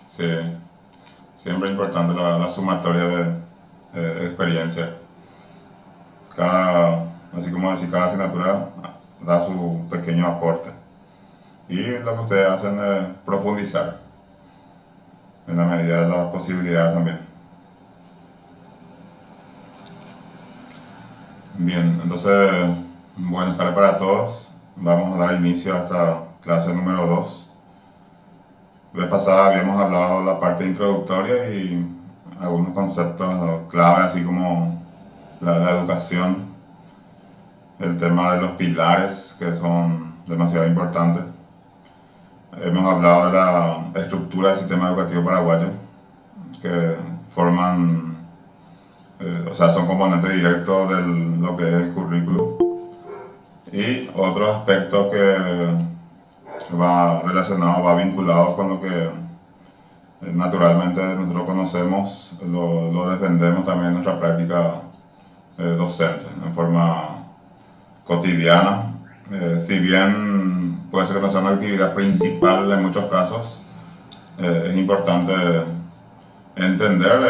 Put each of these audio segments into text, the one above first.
Sí, siempre es importante la sumatoria de experiencia. Así como decir, cada asignatura da su pequeño aporte. Y lo que ustedes hacen es profundizar en la medida de las posibilidades también. Bien, entonces, buenas tardes para todos. Vamos a dar inicio a esta clase número 2. La vez pasada habíamos hablado de la parte introductoria y algunos conceptos clave, así como la educación, el tema de los pilares, que son demasiado importantes. Hemos hablado de la estructura del sistema educativo paraguayo, que forman, o sea, son componentes directos de lo que es el currículo. Y otro aspecto que va relacionado, va vinculado con lo que naturalmente nosotros conocemos, lo defendemos también en nuestra práctica docente, en forma cotidiana. Si bien puede ser que no sea una actividad principal en muchos casos, es importante entender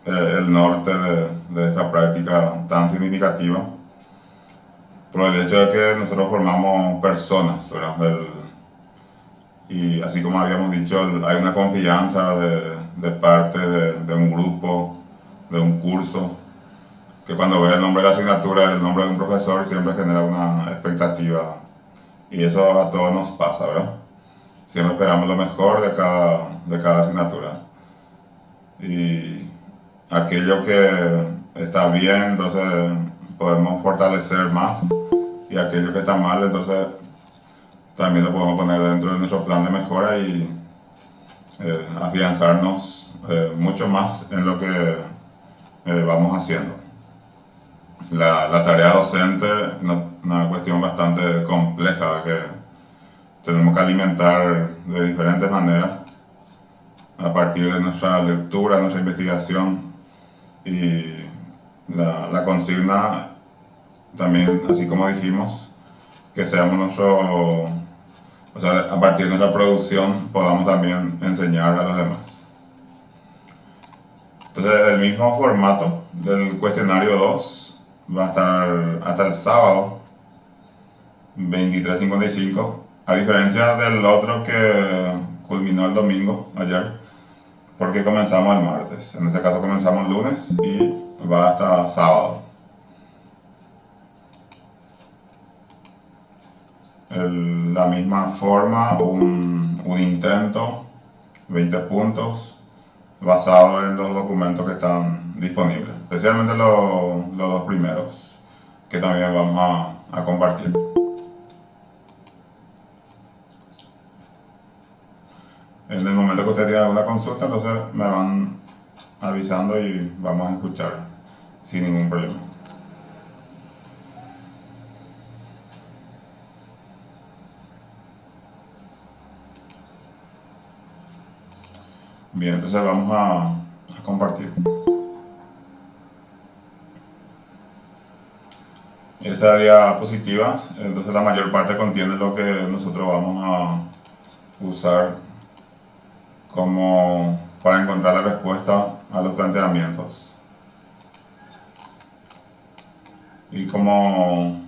el norte de esta práctica tan significativa por el hecho de que nosotros formamos personas, ¿verdad? Y así como habíamos dicho, hay una confianza de parte de un grupo, de un curso, que cuando ve el nombre de la asignatura, el nombre de un profesor, siempre genera una expectativa. Y eso a todos nos pasa, ¿verdad? Siempre esperamos lo mejor de cada asignatura. Y aquello que está bien, entonces podemos fortalecer más. Y aquello que está mal, entonces también lo podemos poner dentro de nuestro plan de mejora y afianzarnos mucho más en lo que vamos haciendo. La tarea docente es una cuestión bastante compleja que tenemos que alimentar de diferentes maneras a partir de nuestra lectura, nuestra investigación y la consigna también, así como dijimos, que seamos nuestro, o sea, a partir de nuestra producción podamos también enseñar a los demás. Entonces, el mismo formato del cuestionario 2 va a estar hasta el sábado 23:55, a diferencia del otro que culminó el domingo, ayer, porque comenzamos el martes. En este caso comenzamos el lunes y va hasta sábado. La misma forma, un intento, 20 puntos, basado en los documentos que están disponibles, especialmente los dos primeros, que también vamos a compartir. En el momento que ustedes tengan alguna consulta, entonces me van avisando y vamos a escuchar sin ningún problema. Bien, entonces vamos a compartir. Esa diapositiva, entonces la mayor parte contiene lo que nosotros vamos a usar como para encontrar la respuesta a los planteamientos. Y como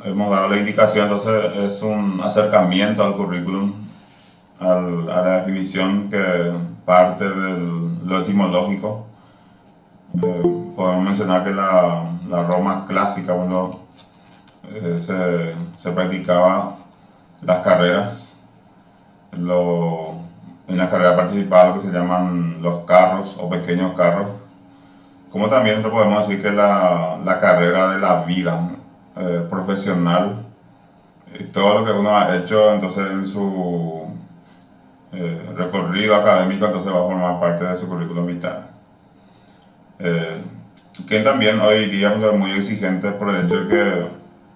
hemos dado la indicación, entonces es un acercamiento al currículum, a la definición que parte de lo etimológico. Podemos mencionar que la Roma clásica, cuando se practicaba las carreras, en la carrera participaba lo que se llaman los carros o pequeños carros, como también nosotros podemos decir que la carrera de la vida profesional, todo lo que uno ha hecho entonces en su recorrido académico, entonces va a formar parte de su currículum vital. Que también hoy día es muy exigente por el hecho de que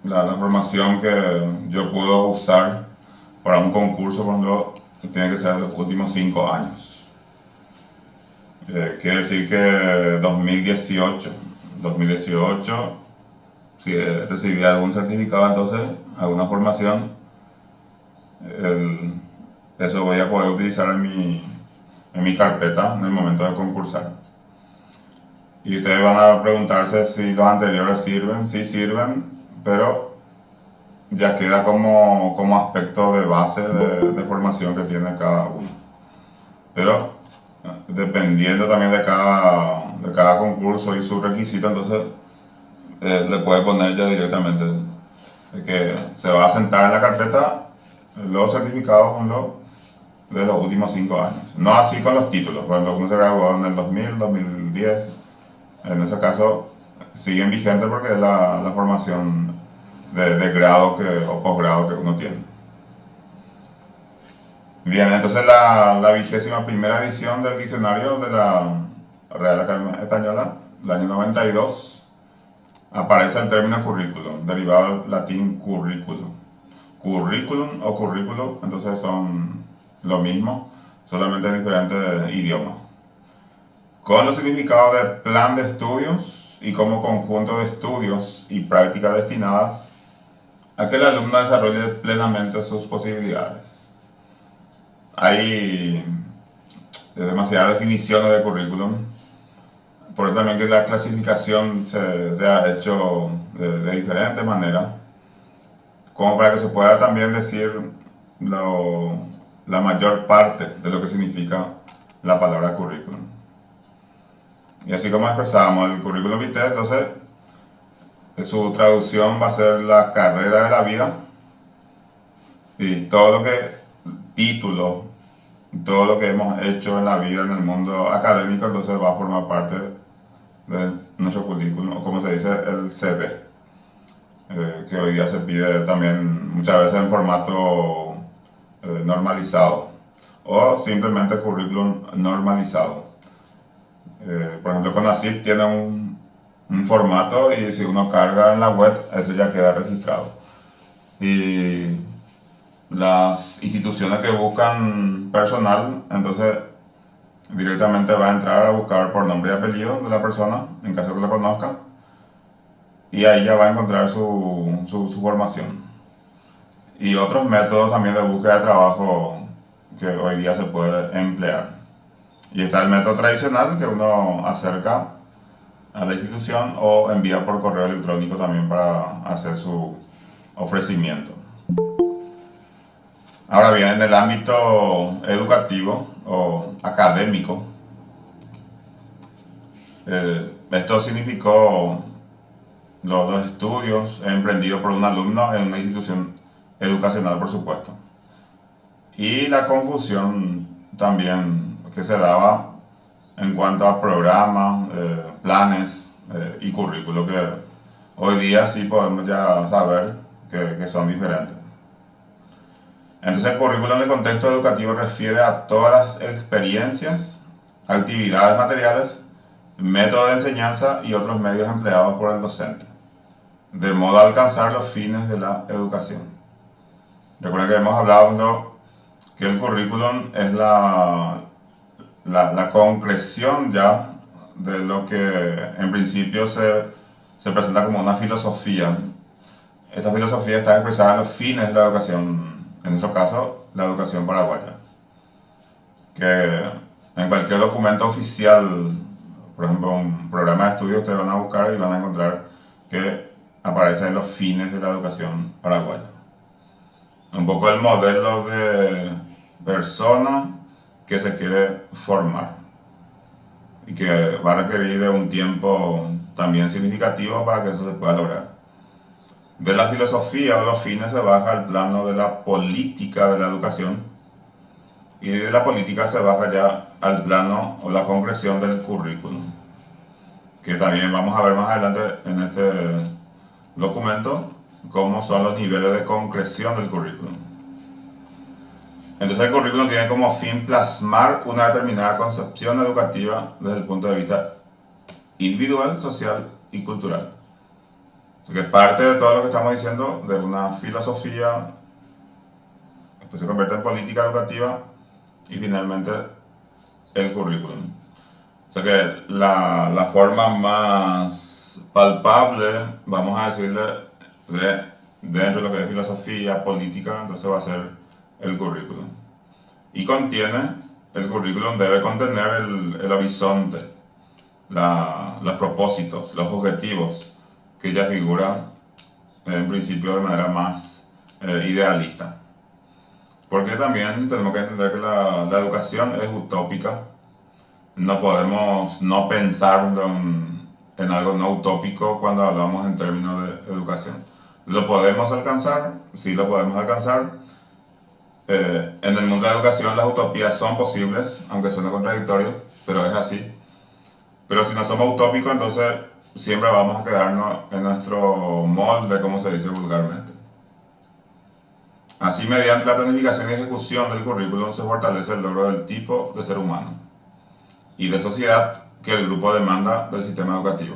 la formación que yo puedo usar para un concurso, por ejemplo, tiene que ser los últimos 5 años. Quiere decir que 2018, si recibí algún certificado, entonces, alguna formación, eso voy a poder utilizar en mi carpeta en el momento de concursar. Y ustedes van a preguntarse si los anteriores sirven, sí sirven, pero ya queda como aspecto de base de formación que tiene cada uno. Pero dependiendo también de cada concurso y su requisito, entonces le puede poner ya directamente que se va a sentar en la carpeta los certificados de los últimos 5 años. No así con los títulos, por ejemplo, uno se graduó en el 2000, 2010, en ese caso siguen vigentes porque es la formación de grado o posgrado que uno tiene. Bien, entonces la 21ª edición del diccionario de la Real Academia Española, del año 92, aparece el término currículum, derivado del latín currículum. Currículum o currículo, entonces son lo mismo, solamente en diferentes idiomas. Con los significados de plan de estudios y como conjunto de estudios y prácticas destinadas a que el alumno desarrolle plenamente sus posibilidades. Hay demasiadas definiciones de currículum, por eso también que la clasificación se ha hecho de diferentes maneras, como para que se pueda también decir la mayor parte de lo que significa la palabra currículum. Y así como expresábamos el currículum vitae, entonces su traducción va a ser la carrera de la vida y todo lo que título, todo lo que hemos hecho en la vida en el mundo académico, entonces va a formar parte de nuestro currículum, o como se dice, el CV, que hoy día se pide también muchas veces en formato normalizado o simplemente currículum normalizado. Por ejemplo, CONACYT tiene un formato y si uno carga en la web, eso ya queda registrado. Y las instituciones que buscan personal, entonces directamente va a entrar a buscar por nombre y apellido de la persona, en caso que lo conozca, y ahí ya va a encontrar su formación. Y otros métodos también de búsqueda de trabajo que hoy día se puede emplear. Y está el método tradicional que uno acerca a la institución o envía por correo electrónico también para hacer su ofrecimiento. Ahora bien, en el ámbito educativo o académico, esto significó los estudios emprendidos por un alumno en una institución educacional, por supuesto. Y la confusión también que se daba en cuanto a programas, planes y currículos, que hoy día sí podemos ya saber que son diferentes. Entonces el currículo en el contexto educativo refiere a todas las experiencias, actividades materiales, métodos de enseñanza y otros medios empleados por el docente, de modo a alcanzar los fines de la educación. Recuerden que hemos hablado que el currículum es la concreción ya de lo que en principio se presenta como una filosofía. Esta filosofía está expresada en los fines de la educación, en nuestro caso, la educación paraguaya. Que en cualquier documento oficial, por ejemplo, un programa de estudio, ustedes van a buscar y van a encontrar que aparece en los fines de la educación paraguaya. Un poco el modelo de persona que se quiere formar y que va a requerir de un tiempo también significativo para que eso se pueda lograr. De la filosofía o los fines se baja al plano de la política de la educación y de la política se baja ya al plano o la concreción del currículum, que también vamos a ver más adelante en este documento cómo son los niveles de concreción del currículum. Entonces el currículum tiene como fin plasmar una determinada concepción educativa desde el punto de vista individual, social y cultural. Que parte de todo lo que estamos diciendo de una filosofía, después se convierte en política educativa y finalmente el currículum. O sea que la forma más palpable, vamos a decirle, dentro de lo que es filosofía, política, entonces va a ser el currículum. Y contiene el currículum debe contener el horizonte, los propósitos, los objetivos que ya figuran en principio de manera más idealista. Porque también tenemos que entender que la educación es utópica. No podemos no pensar en algo no utópico cuando hablamos en términos de educación. ¿Lo podemos alcanzar? Sí, lo podemos alcanzar. En el mundo de la educación las utopías son posibles, aunque suene contradictorio, pero es así. Pero si no somos utópicos, entonces siempre vamos a quedarnos en nuestro molde, como se dice vulgarmente. Así, mediante la planificación y ejecución del currículum se fortalece el logro del tipo de ser humano y de sociedad que el grupo demanda del sistema educativo,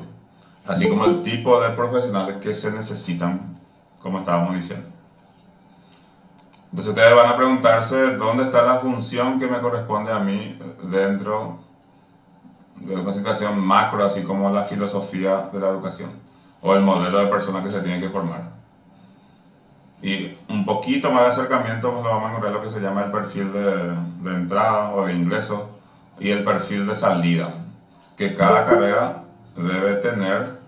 así como el tipo de profesionales que se necesitan, como estábamos diciendo. Entonces ustedes van a preguntarse dónde está la función que me corresponde a mí dentro de una situación macro, así como la filosofía de la educación o el modelo de persona que se tiene que formar. Y un poquito más de acercamiento pues lo vamos a encontrar lo que se llama el perfil de entrada o de ingreso y el perfil de salida que cada carrera debe tener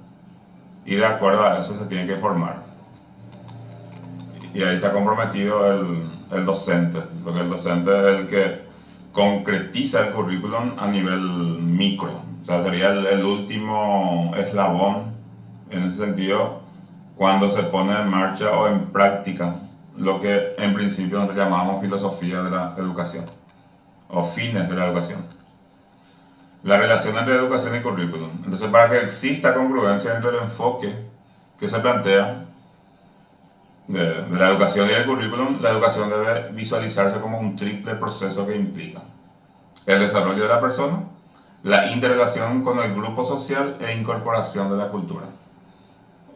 y de acuerdo a eso se tiene que formar. Y ahí está comprometido el docente, porque el docente es el que concretiza el currículum a nivel micro. O sea, sería el último eslabón en ese sentido cuando se pone en marcha o en práctica lo que en principio nosotros llamamos filosofía de la educación o fines de la educación. La relación entre educación y currículum. Entonces, para que exista congruencia entre el enfoque que se plantea de la educación y el currículum, la educación debe visualizarse como un triple proceso que implica el desarrollo de la persona, la interrelación con el grupo social e incorporación de la cultura.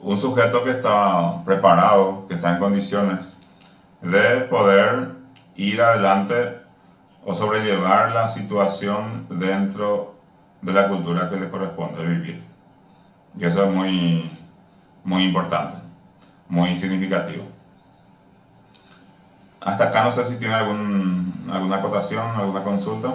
Un sujeto que está preparado, que está en condiciones de poder ir adelante o sobrellevar la situación dentro de la cultura que le corresponde vivir. Y eso es muy importante, muy significativo. Hasta acá no sé si tiene alguna acotación, alguna consulta.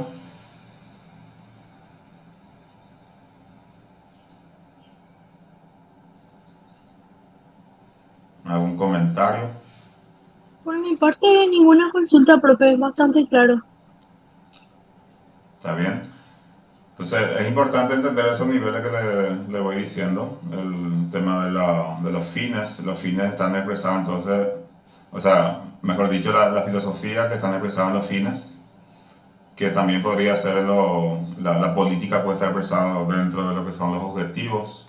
¿Algún comentario? Por mi parte, ninguna consulta, profe, es bastante claro. ¿Está bien? Entonces es importante entender esos niveles que le voy diciendo. El tema de los fines. Los fines están expresados entonces, o sea, mejor dicho, la filosofía que están expresados en los fines, que también podría ser la política puede estar expresada dentro de lo que son los objetivos.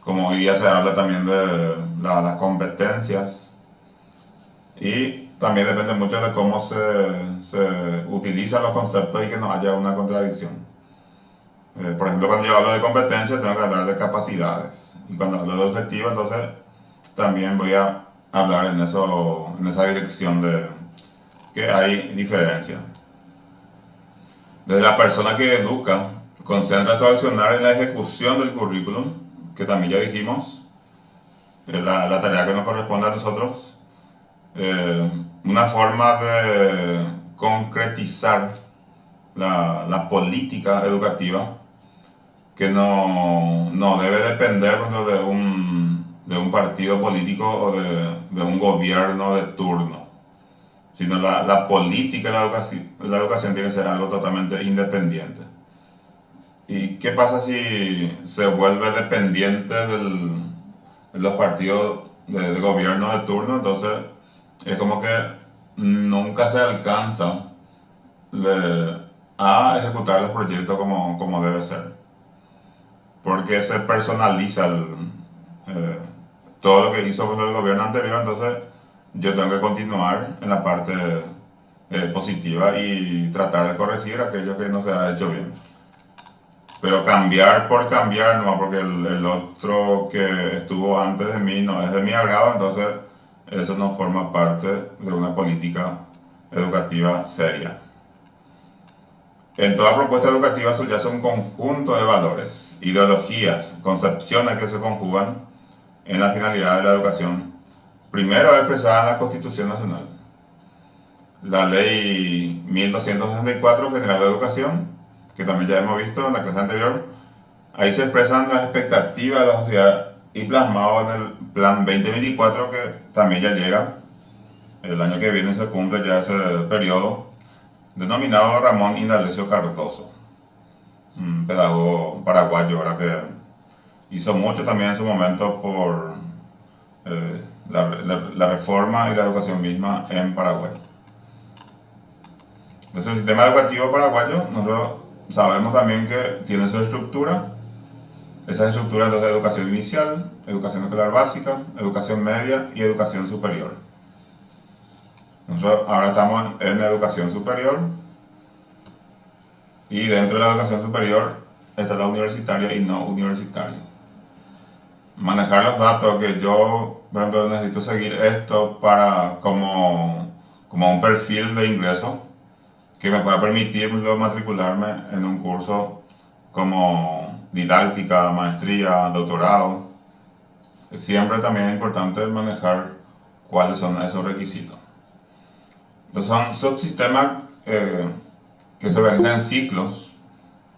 Como hoy día se habla también de las competencias y también depende mucho de cómo se utilizan los conceptos y que no haya una contradicción. Por ejemplo, cuando yo hablo de competencia tengo que hablar de capacidades y cuando hablo de objetivos entonces también voy a hablar en esa dirección de que hay diferencia. Desde la persona que educa concentra su accionar en la ejecución del currículum, que también ya dijimos, es la tarea que nos corresponde a nosotros, una forma de concretizar la política educativa que no debe depender bueno, de un partido político o de un gobierno de turno, sino la política de la educación tiene que ser algo totalmente independiente. ¿Y qué pasa si se vuelve dependiente de los partidos de gobierno de turno? Entonces es como que nunca se alcanza a ejecutar los proyectos como debe ser. Porque se personaliza eh, todo lo que hizo con el gobierno anterior, entonces yo tengo que continuar en la parte positiva y tratar de corregir aquello que no se ha hecho bien. Pero cambiar por cambiar, no, porque el otro que estuvo antes de mí no es de mi agrado, entonces eso no forma parte de una política educativa seria. En toda propuesta educativa subyace un conjunto de valores, ideologías, concepciones que se conjugan en la finalidad de la educación. Primero expresada en la Constitución Nacional. la ley 1264 General de Educación, que también ya hemos visto en la clase anterior. Ahí se expresan las expectativas de la sociedad y plasmado en el plan 2024, que también ya llega. El año que viene se cumple ya ese periodo, denominado Ramón Indalecio Cardoso, un pedagogo paraguayo, ¿verdad? Que hizo mucho también en su momento por la reforma y la educación misma en Paraguay. Entonces, el sistema educativo paraguayo, nosotros sabemos también que tiene su estructura. Esa estructura es de educación inicial, educación escolar básica, educación media y educación superior. Nosotros ahora estamos en educación superior, y dentro de la educación superior está la universitaria y no universitaria. Manejar los datos que yo, por ejemplo, necesito seguir esto para como un perfil de ingreso que me pueda permitir matricularme en un curso como didáctica, maestría, doctorado. Siempre también es importante manejar cuáles son esos requisitos. Entonces son subsistemas que se organizan en ciclos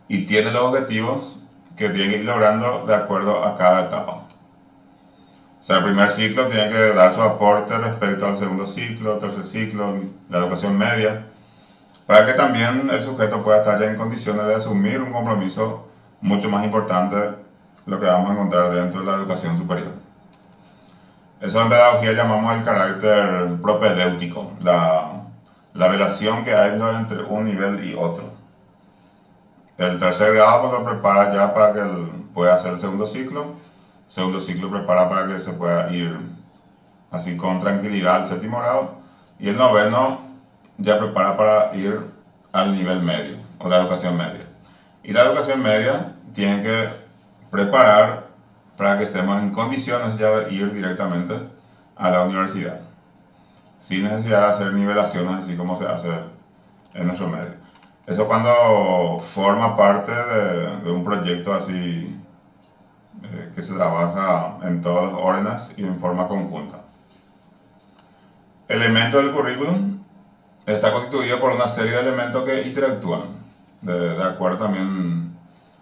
y tienen los objetivos que tienen que ir logrando de acuerdo a cada etapa. O sea, el primer ciclo tiene que dar su aporte respecto al segundo ciclo, tercer ciclo, la educación media, para que también el sujeto pueda estar ya en condiciones de asumir un compromiso mucho más importante, lo que vamos a encontrar dentro de la educación superior. Eso en pedagogía llamamos el carácter propedéutico, la relación que hay entre un nivel y otro. El tercer grado pues, lo prepara ya para que él pueda hacer el segundo ciclo prepara para que se pueda ir así con tranquilidad al séptimo grado, y el noveno ya prepara para ir al nivel medio o la educación media. Y la educación media tiene que preparar para que estemos en condiciones ya de ir directamente a la universidad, sin necesidad de hacer nivelaciones así como se hace en nuestro medio. Eso cuando forma parte de un proyecto así que se trabaja en todos los órdenes y en forma conjunta. El elemento del currículum está constituido por una serie de elementos que interactúan, de acuerdo también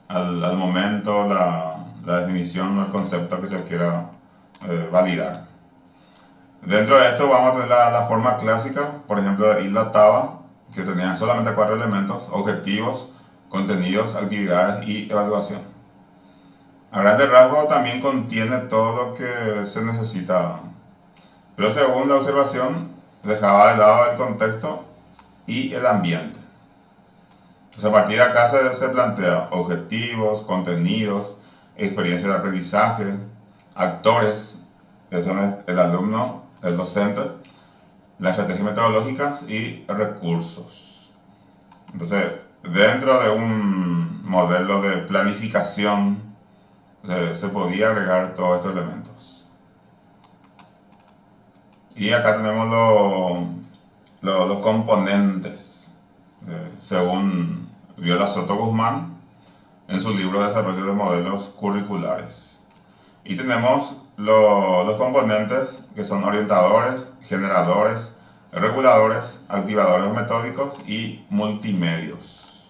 al momento, la definición o el concepto que se quiera validar. Dentro de esto vamos a tener la forma clásica, por ejemplo, de Isla Taba, que tenía solamente 4 elementos: objetivos, contenidos, actividades y evaluación. A grandes rasgos también contiene todo lo que se necesita, pero según la observación dejaba de lado el contexto y el ambiente. Entonces a partir de acá se plantea objetivos, contenidos, experiencia de aprendizaje, actores, que son el alumno, el docente, las estrategias metodológicas y recursos. Entonces, dentro de un modelo de planificación se podía agregar todos estos elementos. Y acá tenemos los componentes, según Viola Soto Guzmán en su libro Desarrollo de Modelos Curriculares. Y tenemos los componentes que son orientadores, generadores, reguladores, activadores metódicos y multimedios.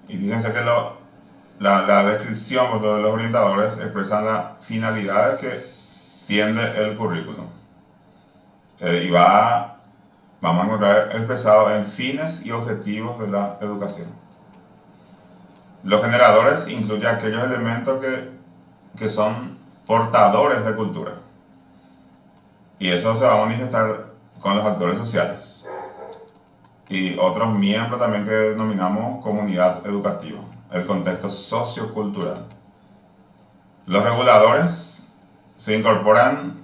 Y fíjense que la descripción de los orientadores expresan las finalidades que tiende el currículum. Y vamos a encontrar expresado en fines y objetivos de la educación. Los generadores incluyen aquellos elementos que son portadores de cultura. Y eso se va a manifestar con los actores sociales y otros miembros también que denominamos comunidad educativa, el contexto sociocultural. Los reguladores se incorporan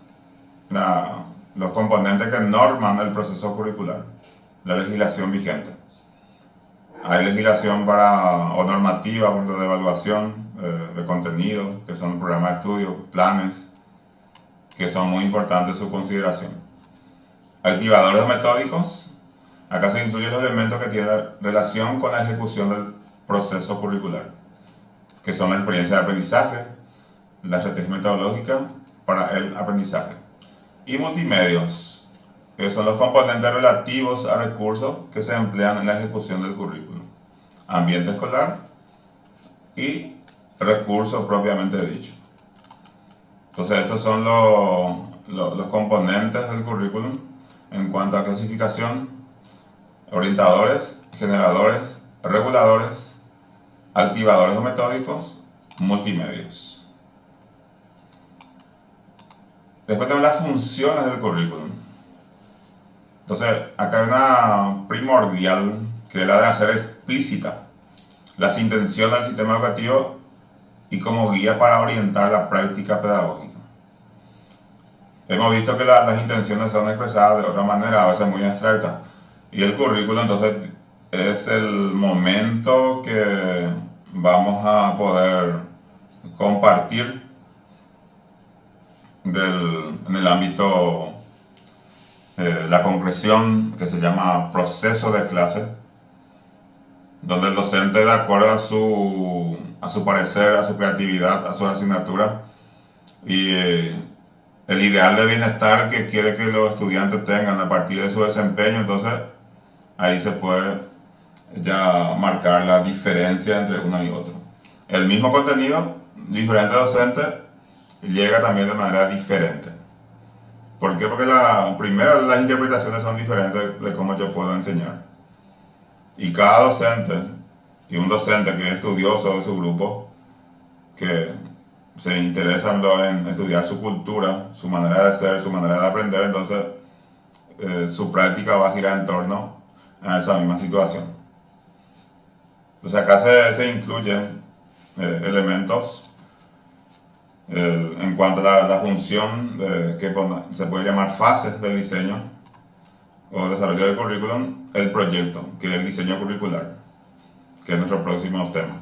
los componentes que norman el proceso curricular, la legislación vigente. Hay legislación o normativa de evaluación de contenido, que son programas de estudio, planes, que son muy importantes su consideración. Activadores metódicos, acá se incluyen los elementos que tienen relación con la ejecución del proceso curricular, que son la experiencia de aprendizaje, la estrategia metodológica para el aprendizaje. Y multimedios, que son los componentes relativos a recursos que se emplean en la ejecución del currículum. Ambiente escolar y recursos propiamente dicho. Entonces estos son los componentes del currículum en cuanto a clasificación: orientadores, generadores, reguladores, activadores o metódicos, multimedios. Después tenemos las funciones del currículum. Entonces, acá hay una primordial que es la de hacer explícita las intenciones del sistema educativo y como guía para orientar la práctica pedagógica. Hemos visto que las intenciones son expresadas de otra manera, a veces muy abstractas, y el currículo entonces es el momento que vamos a poder compartir en el ámbito la concreción que se llama proceso de clase, donde el docente, de acuerdo a su parecer, a su creatividad, a su asignatura y el ideal de bienestar que quiere que los estudiantes tengan a partir de su desempeño, entonces ahí se puede ya marcar la diferencia entre uno y otro. El mismo contenido, diferente docente, llega también de manera diferente. ¿Por qué? Porque primero las interpretaciones son diferentes de cómo yo puedo enseñar. Y cada docente, y un docente que es estudioso de su grupo, que se interesa en estudiar su cultura, su manera de ser, su manera de aprender, entonces su práctica va a girar en torno a esa misma situación. Entonces acá se incluyen elementos en cuanto a la función que se puede llamar fases del diseño o desarrollo del currículum, el proyecto, que es el diseño curricular, que es nuestro próximo tema.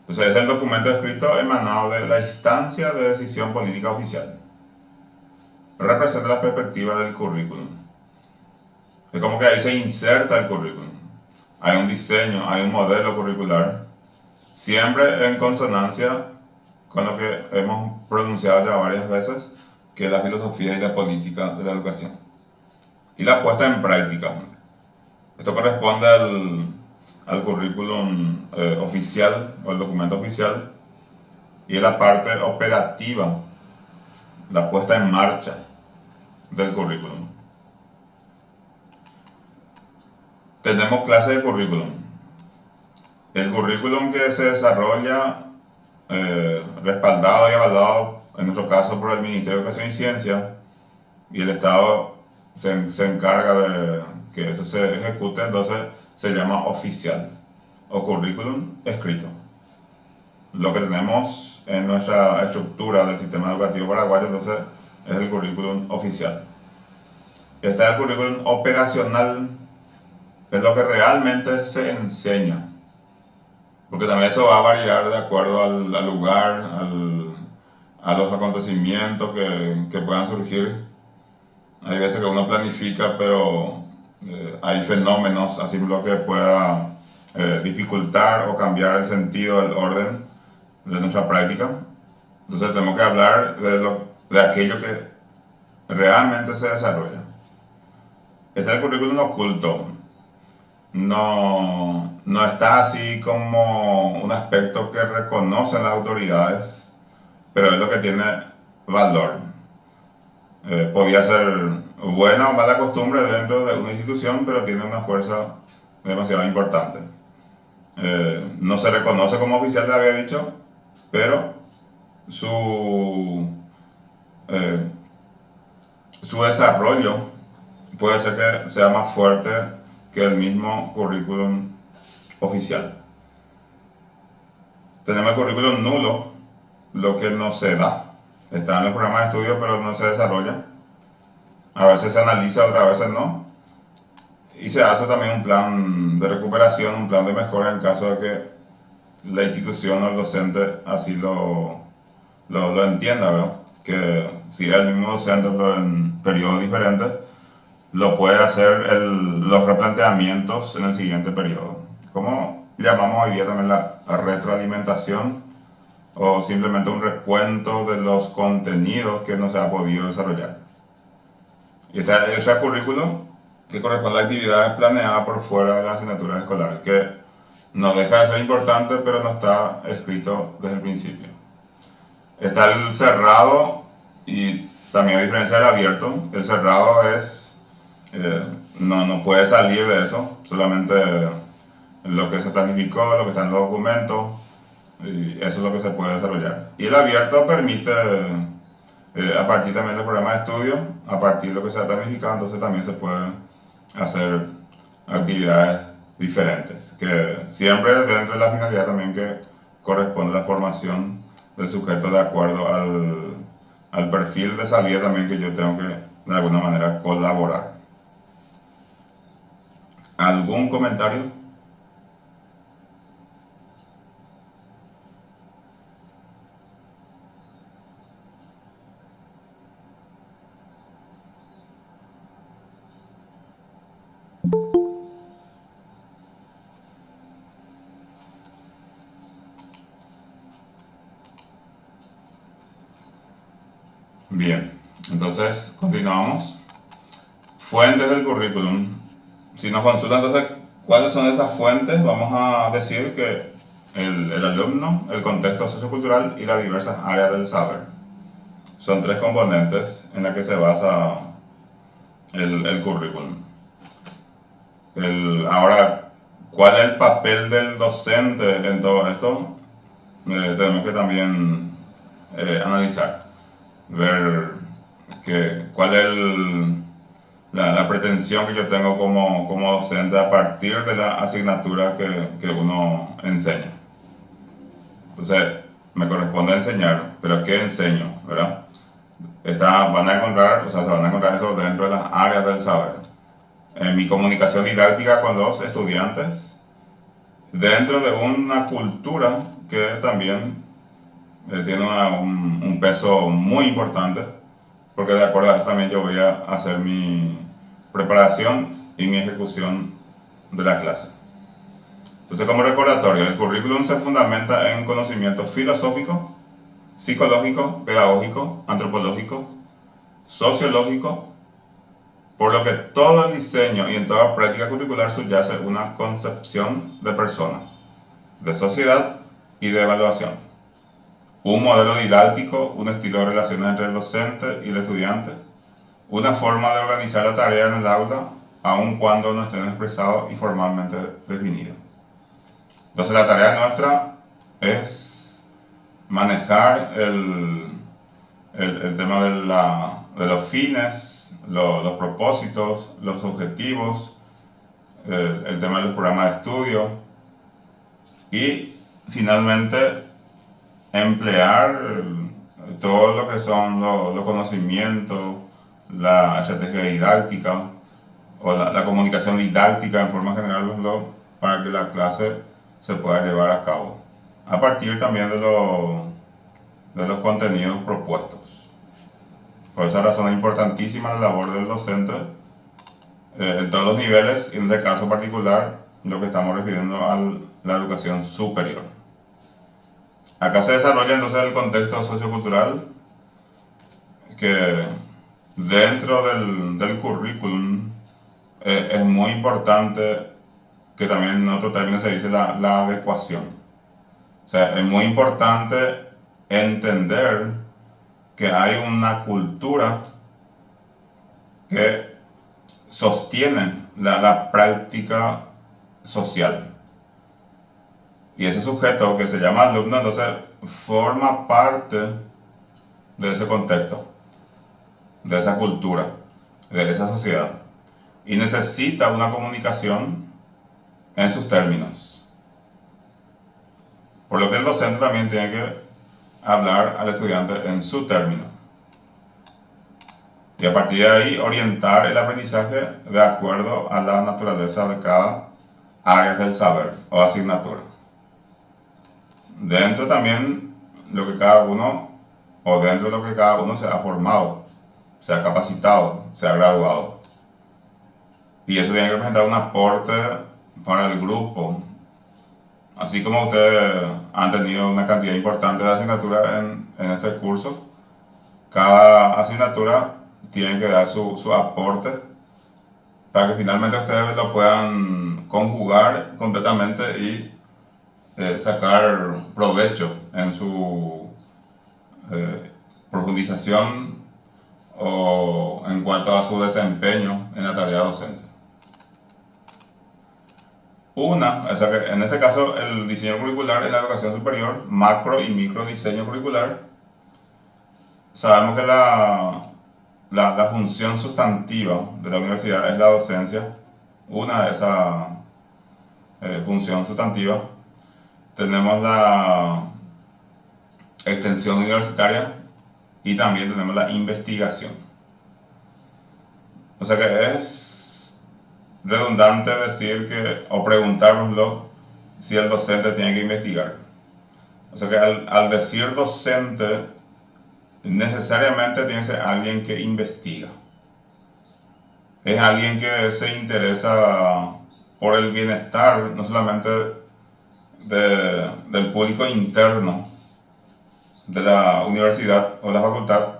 Entonces es el documento escrito emanado de la instancia de decisión política oficial. Representa la perspectiva del currículum. Es como que ahí se inserta el currículum. Hay un diseño, hay un modelo curricular, siempre en consonancia con lo que hemos pronunciado ya varias veces, que es la filosofía y la política de la educación. Y la puesta en práctica. Esto corresponde al currículum oficial o el documento oficial, y es la parte operativa, la puesta en marcha del currículum. Tenemos clase de currículum. El currículum que se desarrolla respaldado y avalado, en nuestro caso, por el Ministerio de Educación y Ciencia, y el Estado se encarga de que eso se ejecute, entonces se llama oficial o currículum escrito. Lo que tenemos en nuestra estructura del sistema educativo paraguayo, entonces, es el currículum oficial. Está el currículum operacional, que es lo que realmente se enseña, porque también eso va a variar de acuerdo al lugar, a los acontecimientos que puedan surgir. Hay veces que uno planifica, pero hay fenómenos así lo que pueda dificultar o cambiar el sentido, el orden de nuestra práctica. Entonces tenemos que hablar de aquello que realmente se desarrolla. Este es el currículum oculto. No está así como un aspecto que reconocen las autoridades, pero es lo que tiene valor. Podía ser buena o mala costumbre dentro de una institución, pero tiene una fuerza demasiado importante. No se reconoce como oficial, le había dicho, pero su desarrollo puede ser que sea más fuerte que el mismo currículum oficial. Tenemos el currículum nulo, lo que no se da. Está en el programa de estudio, pero no se desarrolla. A veces se analiza, otras veces no. Y se hace también un plan de recuperación, un plan de mejora en caso de que la institución o el docente así lo entienda, ¿verdad? Que si es el mismo docente, pero en periodos diferentes, lo puede hacer los replanteamientos en el siguiente periodo. Como llamamos hoy día también la retroalimentación, o simplemente un recuento de los contenidos que no se ha podido desarrollar. Y está el extracurrículo, que corresponde a actividades planeadas por fuera de las asignaturas escolares, que no deja de ser importante, pero no está escrito desde el principio. Está el cerrado, y también a diferencia del abierto, el cerrado es, no puede salir de eso, solamente lo que se planificó, lo que está en los documentos, y eso es lo que se puede desarrollar. Y el abierto permite, a partir también del programa de estudio, a partir de lo que se ha planificado, entonces también se pueden hacer actividades diferentes, que siempre dentro de la finalidad también que corresponde la formación del sujeto de acuerdo al perfil de salida también que yo tengo que de alguna manera colaborar. ¿Algún comentario? Bien, entonces continuamos. Fuentes del currículum. Si nos consultan entonces cuáles son esas fuentes, vamos a decir que el alumno, el contexto sociocultural y las diversas áreas del saber. Son tres componentes en las que se basa el currículum. Ahora, ¿cuál es el papel del docente en todo esto? Tenemos que también analizar, ver cuál es la pretensión que yo tengo como docente a partir de la asignatura que uno enseña. Entonces, me corresponde enseñar, pero ¿qué enseño? ¿Verdad? Van a encontrar, o sea, se van a encontrar eso dentro de las áreas del saber. En mi comunicación didáctica con los estudiantes, dentro de una cultura que también tiene un peso muy importante, porque de acuerdo a eso también yo voy a hacer mi preparación y mi ejecución de la clase. Entonces, como recordatorio, el currículum se fundamenta en conocimiento filosófico, psicológico, pedagógico, antropológico, sociológico, por lo que todo el diseño y en toda práctica curricular subyace una concepción de persona, de sociedad y de evaluación. Un modelo didáctico, un estilo de relaciones entre el docente y el estudiante, una forma de organizar la tarea en el aula, aun cuando no estén expresados y formalmente definidos. Entonces la tarea nuestra es manejar el tema de los fines, los propósitos, los objetivos, el tema del programa de estudio y finalmente emplear todo lo que son los conocimientos, la estrategia didáctica o la comunicación didáctica en forma general para que la clase se pueda llevar a cabo a partir también de los contenidos propuestos. Por esa razón es importantísima la labor del docente en todos los niveles y en este caso particular lo que estamos refiriendo a la educación superior. Acá se desarrolla entonces el contexto sociocultural que dentro del currículum es muy importante que también en otro término se dice la adecuación. O sea, es muy importante entender que hay una cultura que sostiene la práctica social. Y ese sujeto que se llama alumno, entonces, forma parte de ese contexto, de esa cultura, de esa sociedad. Y necesita una comunicación en sus términos. Por lo que el docente también tiene que hablar al estudiante en su término. Y a partir de ahí orientar el aprendizaje de acuerdo a la naturaleza de cada área del saber o asignatura. Dentro también lo que cada uno, o dentro de lo que cada uno se ha formado, se ha capacitado, se ha graduado. Y eso tiene que representar un aporte para el grupo. Así como ustedes han tenido una cantidad importante de asignaturas en este curso, cada asignatura tienen que dar su aporte para que finalmente ustedes lo puedan conjugar completamente y sacar provecho en su profundización o en cuanto a su desempeño en la tarea docente. O sea que en este caso el diseño curricular en la educación superior, macro y micro diseño curricular, sabemos que la función sustantiva de la universidad es la docencia, una de esas función sustantiva. Tenemos la extensión universitaria y también tenemos la investigación. O sea que es redundante decir que, o preguntárnoslo, si el docente tiene que investigar. O sea que al decir docente, necesariamente tiene que ser alguien que investiga. Es alguien que se interesa por el bienestar, no solamente del público interno de la universidad o la facultad,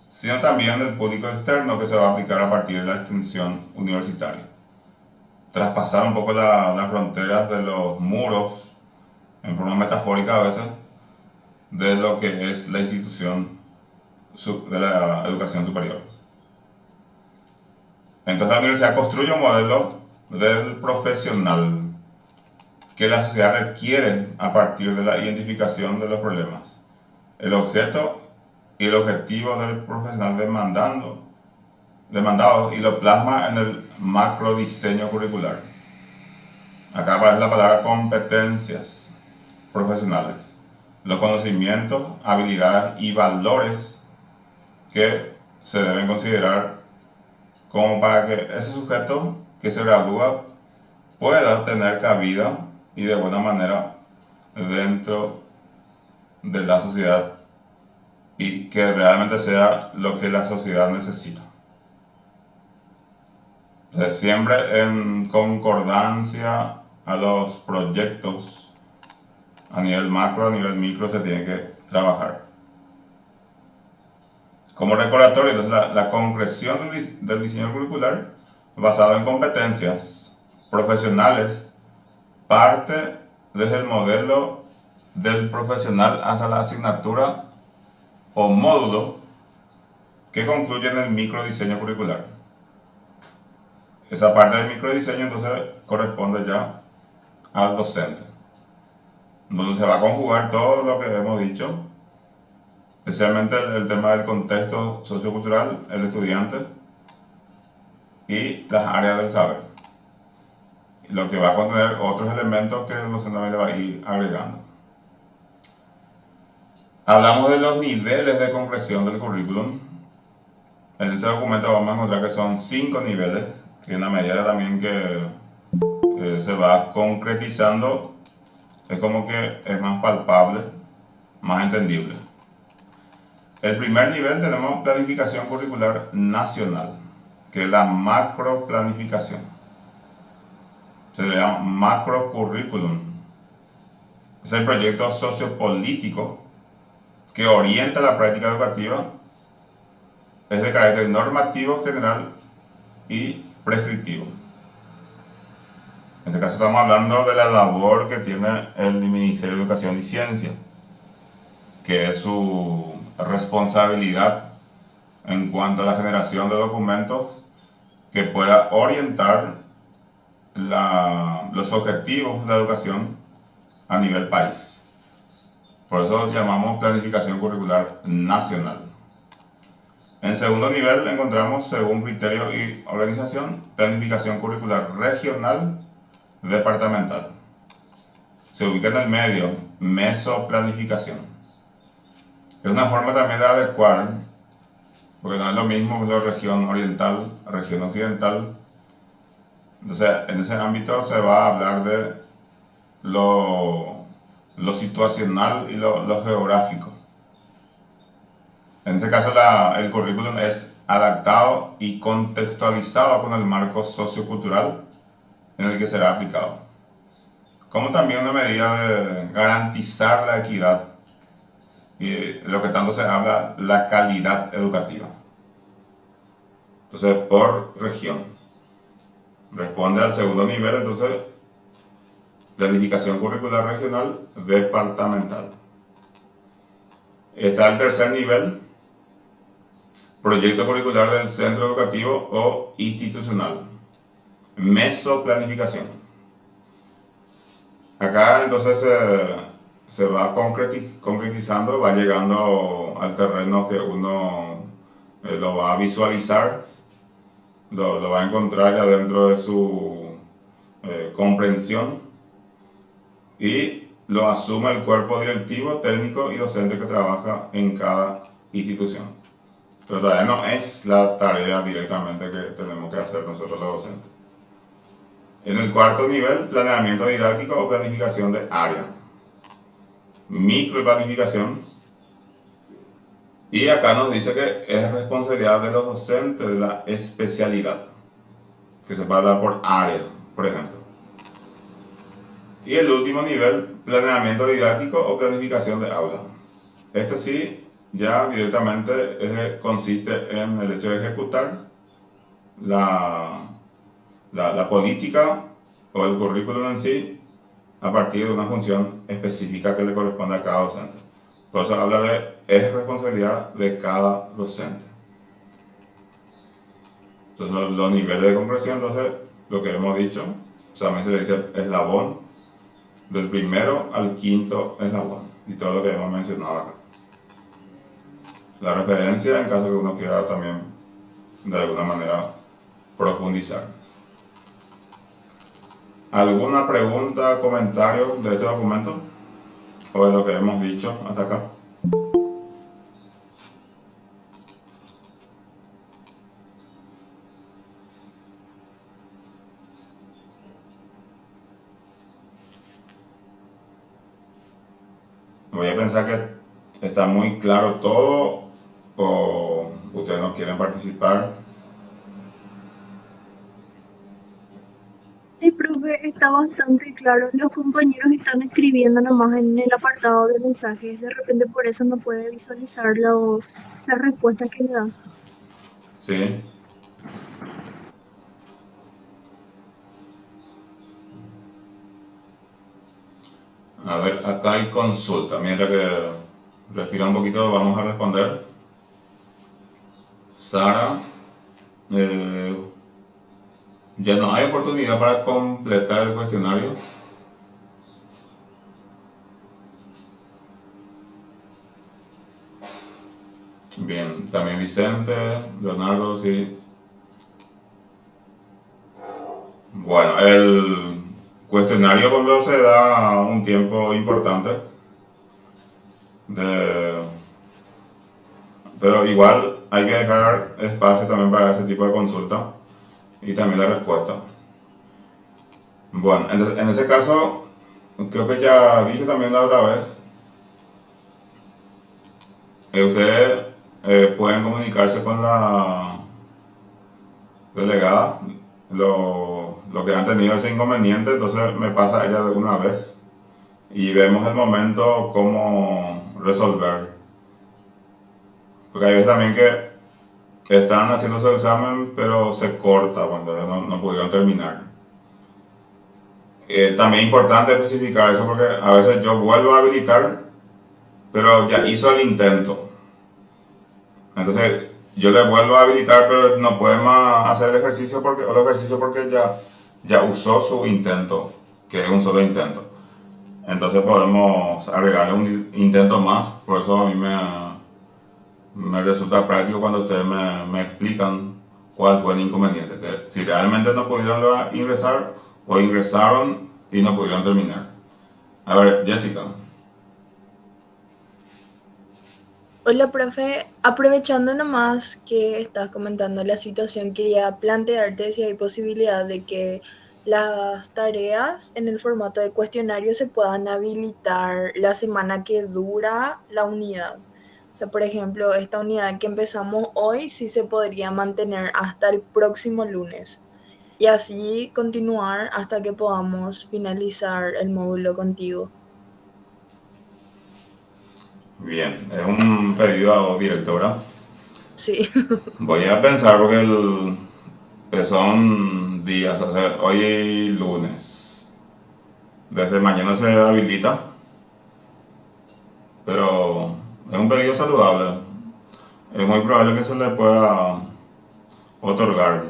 sino también del público externo que se va a aplicar a partir de la extensión universitaria. Traspasar un poco las fronteras de los muros, en forma metafórica a veces, de lo que es la institución de la educación superior. Entonces la universidad construye un modelo del profesional que la sociedad requiere a partir de la identificación de los problemas. El objeto y el objetivo del profesional demandado y lo plasma en el macro diseño curricular. Acá aparece la palabra competencias profesionales, los conocimientos, habilidades y valores que se deben considerar como para que ese sujeto que se gradúa pueda tener cabida y de buena manera dentro de la sociedad y que realmente sea lo que la sociedad necesita. O sea, siempre en concordancia a los proyectos a nivel macro, a nivel micro se tiene que trabajar. Como recordatorio, entonces la concreción del diseño curricular basado en competencias profesionales parte desde el modelo del profesional hasta la asignatura o módulo que concluye en el microdiseño curricular. Esa parte del microdiseño entonces corresponde ya al docente, donde se va a conjugar todo lo que hemos dicho, especialmente el tema del contexto sociocultural, el estudiante y las áreas del saber, lo que va a contener otros elementos que el docente también le va a ir agregando. Hablamos de los niveles de concreción del currículum. En este documento vamos a encontrar que son 5 niveles, que en la medida también que se va concretizando, es como que es más palpable, más entendible. El primer nivel tenemos planificación curricular nacional, que es la macro planificación. Se le llama macro curriculum. Es el proyecto sociopolítico que orienta la práctica educativa. Es de carácter normativo, general y prescriptivo. En este caso estamos hablando de la labor que tiene el Ministerio de Educación y Ciencia, que es su responsabilidad en cuanto a la generación de documentos que pueda orientar los objetivos de la educación a nivel país. Por eso llamamos planificación curricular nacional. En segundo nivel encontramos, según criterio y organización, planificación curricular regional departamental. Se ubica en el medio, mesoplanificación. Es una forma también de adecuar, porque no es lo mismo la región oriental, región occidental. Entonces, en ese ámbito se va a hablar de lo situacional y lo geográfico. En este caso, el currículum es adaptado y contextualizado con el marco sociocultural en el que será aplicado, como también una medida de garantizar la equidad y lo que tanto se habla, la calidad educativa. Entonces, por región. Responde al segundo nivel, entonces, planificación curricular regional departamental. Está el tercer nivel, proyecto curricular del centro educativo o institucional. Mesoplanificación. Acá entonces se va concretizando, va llegando al terreno que uno lo va a visualizar, lo va a encontrar ya dentro de su comprensión y lo asume el cuerpo directivo, técnico y docente que trabaja en cada institución. Pero todavía no es la tarea directamente que tenemos que hacer nosotros los docentes. En el cuarto nivel, planeamiento didáctico o planificación de área. Microplanificación. Y acá nos dice que es responsabilidad de los docentes de la especialidad, que se va a hablar por área, por ejemplo. Y el último nivel, planeamiento didáctico o planificación de aula. Este sí, ya directamente consiste en el hecho de ejecutar la política o el currículum en sí a partir de una función específica que le corresponde a cada docente. Por eso habla de es responsabilidad de cada docente. Entonces los niveles de concreción, entonces lo que hemos dicho, solamente se le dice eslabón del primero al quinto eslabón y todo lo que hemos mencionado acá. La referencia en caso que uno quiera también de alguna manera profundizar. ¿Alguna pregunta, comentario de este documento o de lo que hemos dicho hasta acá? Voy a pensar que está muy claro todo o ustedes no quieren participar. Sí, profe, está bastante claro. Los compañeros están escribiendo nomás en el apartado de mensajes. De repente por eso no puede visualizar las respuestas que le dan. ¿Sí? A ver, acá hay consulta. Mientras que respira un poquito, vamos a responder. Sara, eh, ya no hay oportunidad para completar el cuestionario. Bien, también Vicente, Leonardo, sí. Bueno, el cuestionario cuando se da un tiempo importante, de, pero igual hay que dejar espacio también para ese tipo de consulta y también la respuesta. Bueno, en ese caso, creo que ya dije también la otra vez, ustedes pueden comunicarse con la delegada, lo que han tenido ese inconveniente, entonces me pasa a ella de una vez y vemos el momento cómo resolver. Porque hay veces también que están haciendo su examen, pero se corta cuando no pudieron terminar. También es importante especificar eso porque a veces yo vuelvo a habilitar, pero ya hizo el intento. Entonces yo le vuelvo a habilitar, pero no puede más hacer el ejercicio porque ya usó su intento, que es un solo intento. Entonces podemos agregarle un intento más, por eso a mí me resulta práctico cuando ustedes me explican cuál fue el inconveniente, que si realmente no pudieron ingresar o ingresaron y no pudieron terminar. A ver, Jessica. Hola, profe. Aprovechando nomás que estás comentando la situación, quería plantearte si hay posibilidad de que las tareas en el formato de cuestionario se puedan habilitar la semana que dura la unidad. O sea, por ejemplo, esta unidad que empezamos hoy sí se podría mantener hasta el próximo lunes y así continuar hasta que podamos finalizar el módulo contigo. Bien, es un pedido a directora. Sí, Voy a pensar porque son días, o sea, hoy lunes. Desde mañana se habilita, pero es un pedido saludable. Es muy probable que se le pueda otorgar.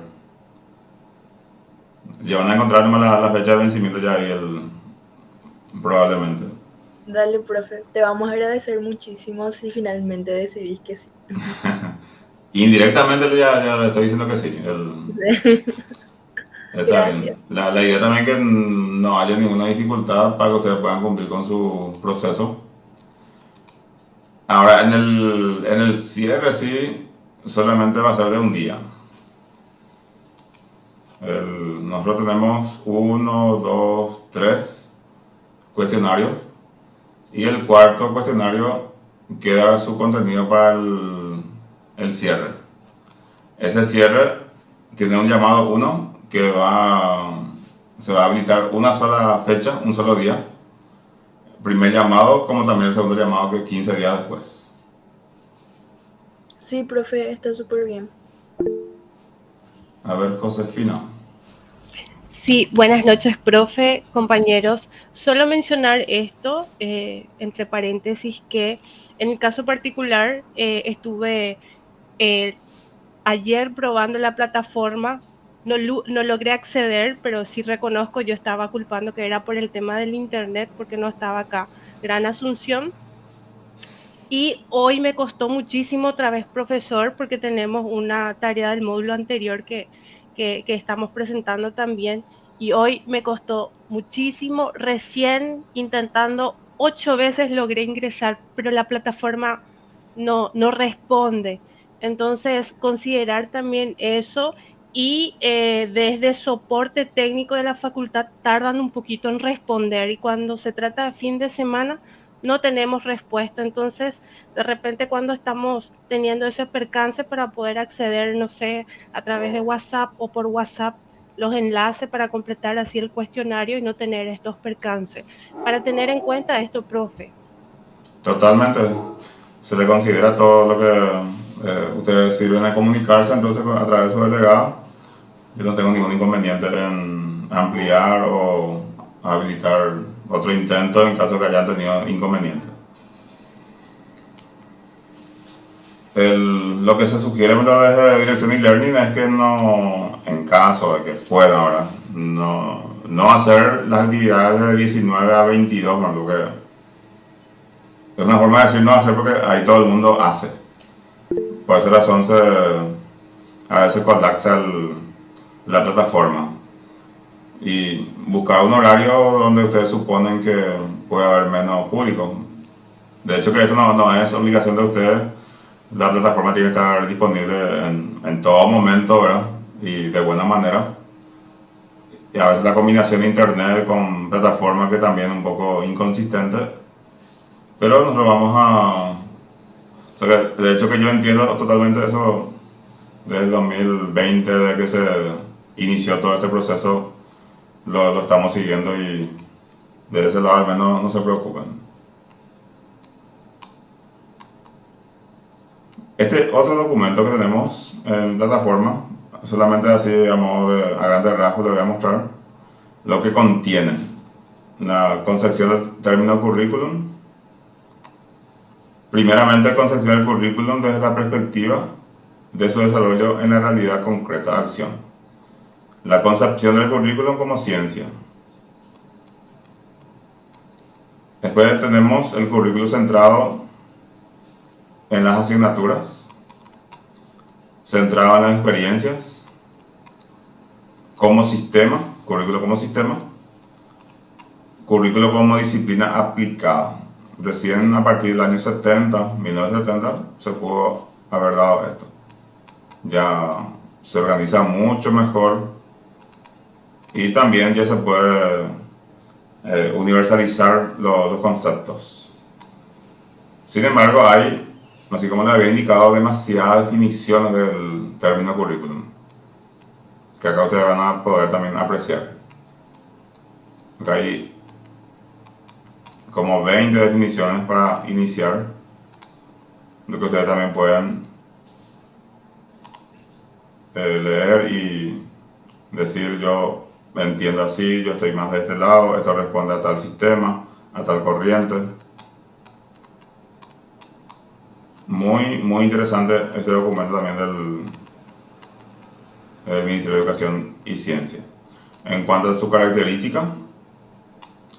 Ya van a encontrar nomás la fecha de vencimiento ya ahí, probablemente. dale, profe. Te vamos a agradecer muchísimo si finalmente decidís que sí. Indirectamente ya le estoy diciendo que sí. Está bien. Gracias. La idea también es que no haya ninguna dificultad para que ustedes puedan cumplir con su proceso. Ahora, en el cierre sí, solamente va a ser de un día. Nosotros tenemos uno, dos, tres cuestionarios y el cuarto cuestionario queda su contenido para el cierre. Ese cierre tiene un llamado 1 que se va a habilitar una sola fecha, un solo día. Primer llamado, como también el segundo llamado, que 15 días después. Sí, profe, está súper bien. A ver, Josefina. Sí, buenas noches, profe, compañeros. Solo mencionar esto, entre paréntesis, que en el caso particular estuve eh, ayer probando la plataforma, no logré acceder, pero sí reconozco, yo estaba culpando que era por el tema del internet, porque no estaba acá. Gran Asunción. Y hoy me costó muchísimo otra vez, profesor, porque tenemos una tarea del módulo anterior que estamos presentando también. Y hoy me costó muchísimo. Recién intentando 8 veces logré ingresar, pero la plataforma no responde. Entonces, considerar también eso y desde soporte técnico de la facultad tardan un poquito en responder y cuando se trata de fin de semana no tenemos respuesta. Entonces, de repente cuando estamos teniendo ese percance para poder acceder, no sé, a través de WhatsApp o por WhatsApp, los enlaces para completar así el cuestionario y no tener estos percances. Para tener en cuenta esto, profe. Totalmente. Se le considera todo lo que ustedes sirven a comunicarse, entonces a través de su delegado. Yo no tengo ningún inconveniente en ampliar o habilitar otro intento en caso que hayan tenido inconvenientes. Lo que se sugiere desde Dirección e-Learning es que no, en caso de que puedan ahora, no hacer las actividades de 19 a 22, ¿no? Que es una forma de decir no hacer porque ahí todo el mundo hace. Por esa razón a veces colapsa la plataforma. Y buscar un horario donde ustedes suponen que puede haber menos público. De hecho que esto no es obligación de ustedes. La plataforma tiene que estar disponible en todo momento, ¿verdad? Y de buena manera. Y a veces la combinación de internet con plataforma que también es un poco inconsistente. Pero nosotros vamos a... O sea que, de hecho que yo entiendo totalmente eso desde el 2020, de que se inició todo este proceso, lo estamos siguiendo y de ese lado al menos no se preocupen. Este otro documento que tenemos en plataforma, solamente así a modo a grandes rasgos le voy a mostrar lo que contiene. La concepción del término currículum. Primeramente, concepción del currículum desde la perspectiva de su desarrollo en la realidad concreta de acción. La concepción del currículum como ciencia. Después tenemos el currículum centrado en las asignaturas, centrado en las experiencias, como sistema, currículo como sistema, currículo como disciplina aplicada. Recién a partir del año 70, 1970, se pudo haber dado esto. Ya se organiza mucho mejor y también ya se puede universalizar los conceptos. Sin embargo, hay, así como les había indicado, demasiadas definiciones del término currículum, que acá ustedes van a poder también apreciar. Acá hay como 20 definiciones para iniciar, lo que ustedes también pueden leer y decir yo entiendo así, yo estoy más de este lado, esto responde a tal sistema, a tal corriente. Muy interesante este documento también del Ministerio de Educación y Ciencia. En cuanto a su característica,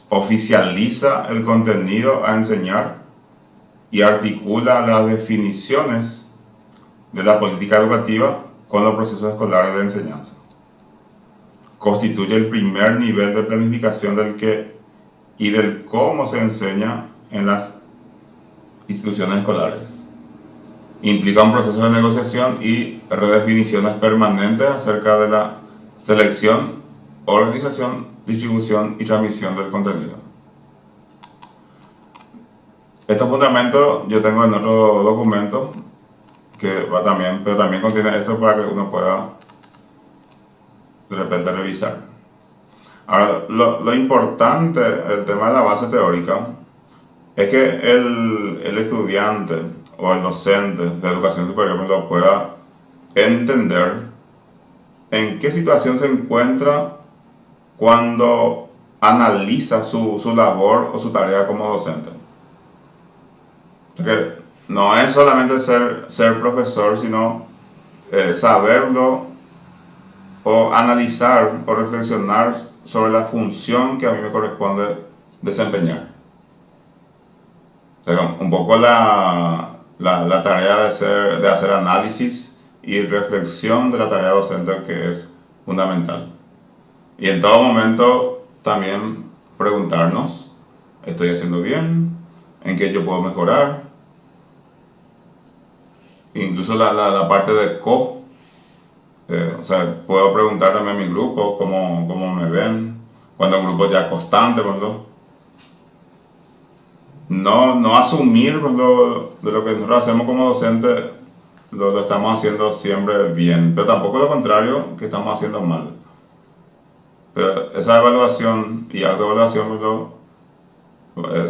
oficializa el contenido a enseñar y articula las definiciones de la política educativa con los procesos escolares de enseñanza. Constituye el primer nivel de planificación del qué y del cómo se enseña en las instituciones escolares. Implica un proceso de negociación y redefiniciones permanentes acerca de la selección, organización, distribución y transmisión del contenido. Estos fundamentos yo tengo en otro documento que va también, pero también contiene esto para que uno pueda de repente revisar. Ahora, lo importante, el tema de la base teórica, es que el estudiante o el docente de educación superior lo pueda entender en qué situación se encuentra cuando analiza su labor o su tarea como docente. O sea que no es solamente ser profesor, sino saberlo o analizar o reflexionar sobre la función que a mí me corresponde desempeñar. O sea, un poco la tarea de hacer análisis y reflexión de la tarea docente, que es fundamental. Y en todo momento también preguntarnos, ¿estoy haciendo bien? ¿En qué yo puedo mejorar? Incluso la parte de o sea, puedo preguntar también a mi grupo cómo me ven. Cuando el grupo ya es constante, ¿verdad? No asumir de lo que nosotros hacemos como docentes, lo estamos haciendo siempre bien, pero tampoco lo contrario, que estamos haciendo mal. Pero esa evaluación y autoevaluación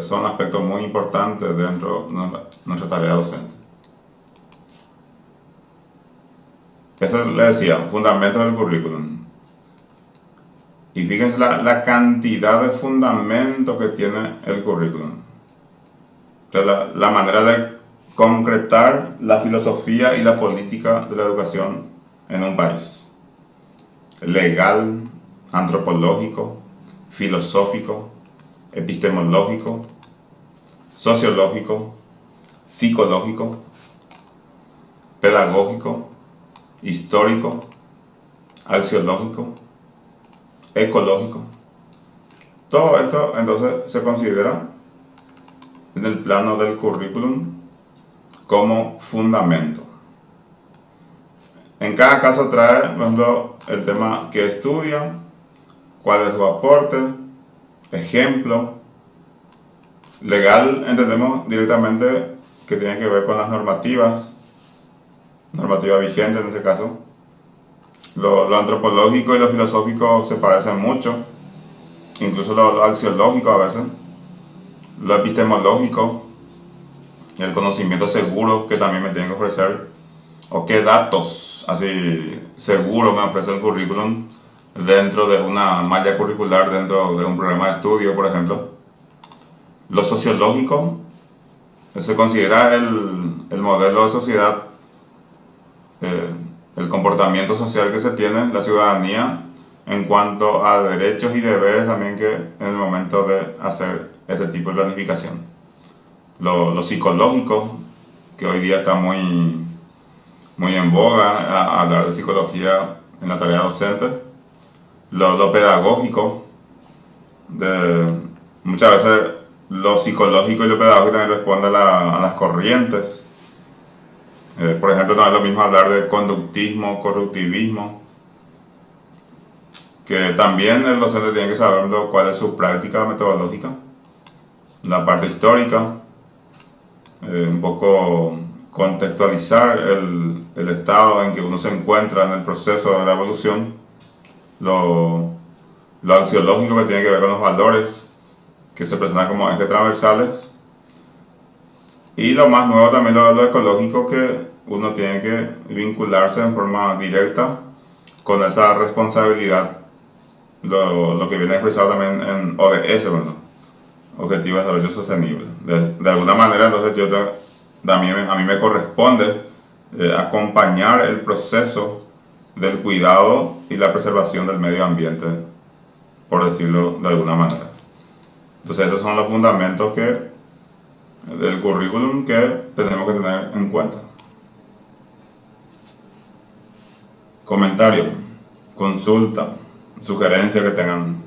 son aspectos muy importantes dentro de nuestra tarea docente. Eso le decía, fundamentos del currículum. Y fíjense la cantidad de fundamentos que tiene el currículum. Entonces, la manera de concretar la filosofía y la política de la educación en un país. Legal, antropológico, filosófico, epistemológico, sociológico, psicológico, pedagógico, histórico, axiológico, ecológico. Todo esto entonces se considera en el plano del currículum como fundamento. En cada caso trae, por ejemplo, el tema que estudia, cuál es su aporte, ejemplo. Legal entendemos directamente que tiene que ver con las normativa vigente en este caso. Lo antropológico y lo filosófico se parecen mucho, incluso lo axiológico a veces. Lo epistemológico, el conocimiento seguro que también me tienen que ofrecer, o qué datos así seguros me ofrece el currículum dentro de una malla curricular, dentro de un programa de estudio, por ejemplo. Lo sociológico se considera el modelo de sociedad, el comportamiento social que se tiene, la ciudadanía, en cuanto a derechos y deberes también que en el momento de hacer este tipo de planificación. Lo psicológico, que hoy día está muy en boga a hablar de psicología en la tarea docente. Lo pedagógico, muchas veces lo psicológico y lo pedagógico también responde a las corrientes. Por ejemplo, no es lo mismo hablar de conductismo, correctivismo, que también el docente tiene que saber cuál es su práctica metodológica, la parte histórica, un poco contextualizar el estado en que uno se encuentra en el proceso de la evolución, lo axiológico que tiene que ver con los valores que se presentan como ejes transversales, y lo más nuevo también lo ecológico, que uno tiene que vincularse en forma directa con esa responsabilidad, lo que viene expresado también en ODS, bueno, Objetivo de Desarrollo Sostenible. De alguna manera, entonces también a mí me corresponde acompañar el proceso del cuidado y la preservación del medio ambiente, por decirlo de alguna manera. Entonces esos son los fundamentos del currículum que tenemos que tener en cuenta. Comentario, consulta, sugerencia que tengan.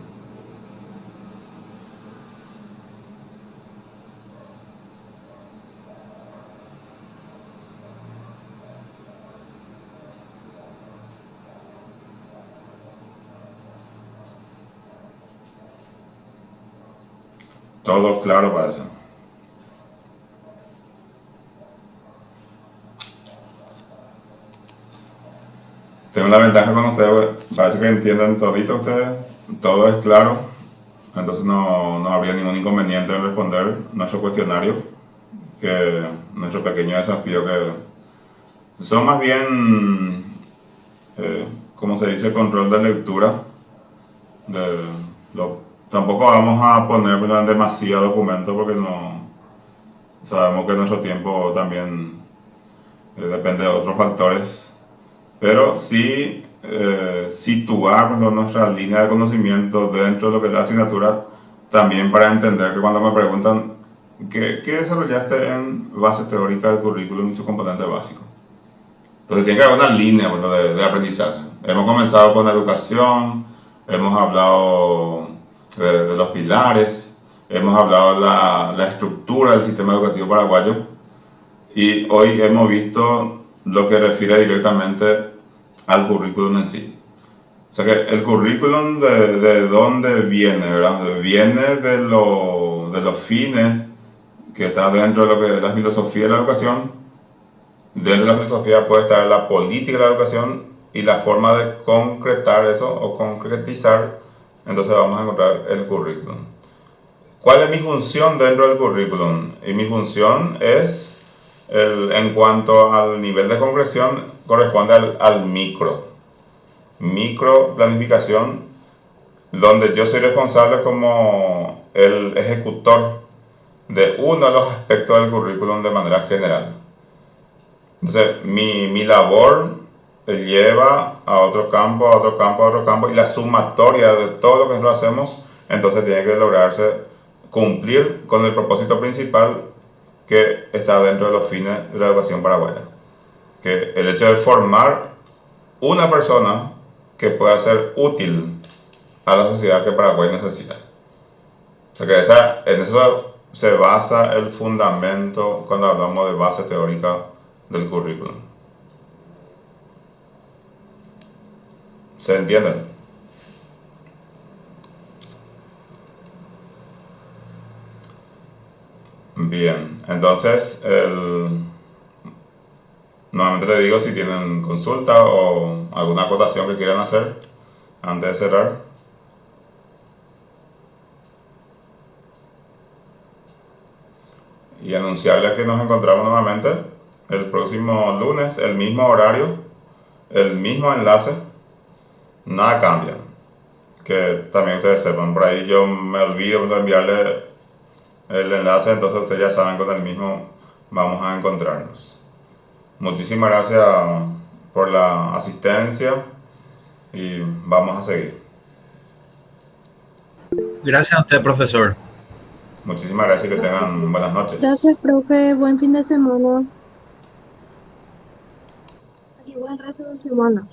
Todo claro parece. Tengo una ventaja con ustedes, parece que entienden todito ustedes, todo es claro, entonces no habría ningún inconveniente en responder nuestro cuestionario, que nuestro pequeño desafío, que son más bien, como se dice, control de lectura. Tampoco vamos a poner demasiado documento porque no sabemos que nuestro tiempo también depende de otros factores. Pero sí situar nuestra línea de conocimiento dentro de lo que es la asignatura, también para entender que cuando me preguntan ¿qué desarrollaste en base teórica del currículum y su componente básico? Entonces tiene que haber una línea de aprendizaje. Hemos comenzado con la educación, hemos hablado de los pilares, hemos hablado de la estructura del sistema educativo paraguayo, y hoy hemos visto lo que refiere directamente al currículum en sí. O sea que el currículum de dónde viene, ¿verdad? Viene de los fines que está dentro de lo que es la filosofía de la educación. Dentro de la filosofía puede estar la política de la educación y la forma de concretar eso o concretizar. Entonces vamos a encontrar el currículum. ¿Cuál es mi función dentro del currículum? Y mi función es, en cuanto al nivel de concreción, corresponde al micro planificación, donde yo soy responsable como el ejecutor de uno de los aspectos del currículum de manera general. Entonces mi labor lleva a otro campo, a otro campo, a otro campo, y la sumatoria de todo lo que nosotros hacemos, entonces tiene que lograrse cumplir con el propósito principal que está dentro de los fines de la educación paraguaya, que el hecho de formar una persona que pueda ser útil a la sociedad que Paraguay necesita. O sea que en eso se basa el fundamento cuando hablamos de base teórica del currículum. ¿Se entiende? Bien, entonces nuevamente te digo si tienen consulta o alguna acotación que quieran hacer antes de cerrar. Y anunciarles que nos encontramos nuevamente el próximo lunes, el mismo horario, el mismo enlace, nada cambia. Que también ustedes sepan, por ahí yo me olvido de enviarle el enlace, entonces ustedes ya saben, con el mismo vamos a encontrarnos. Muchísimas gracias por la asistencia y vamos a seguir. Gracias a usted, profesor. Muchísimas gracias y que tengan buenas noches. Gracias, profe. Buen fin de semana. Y buen resto de semana.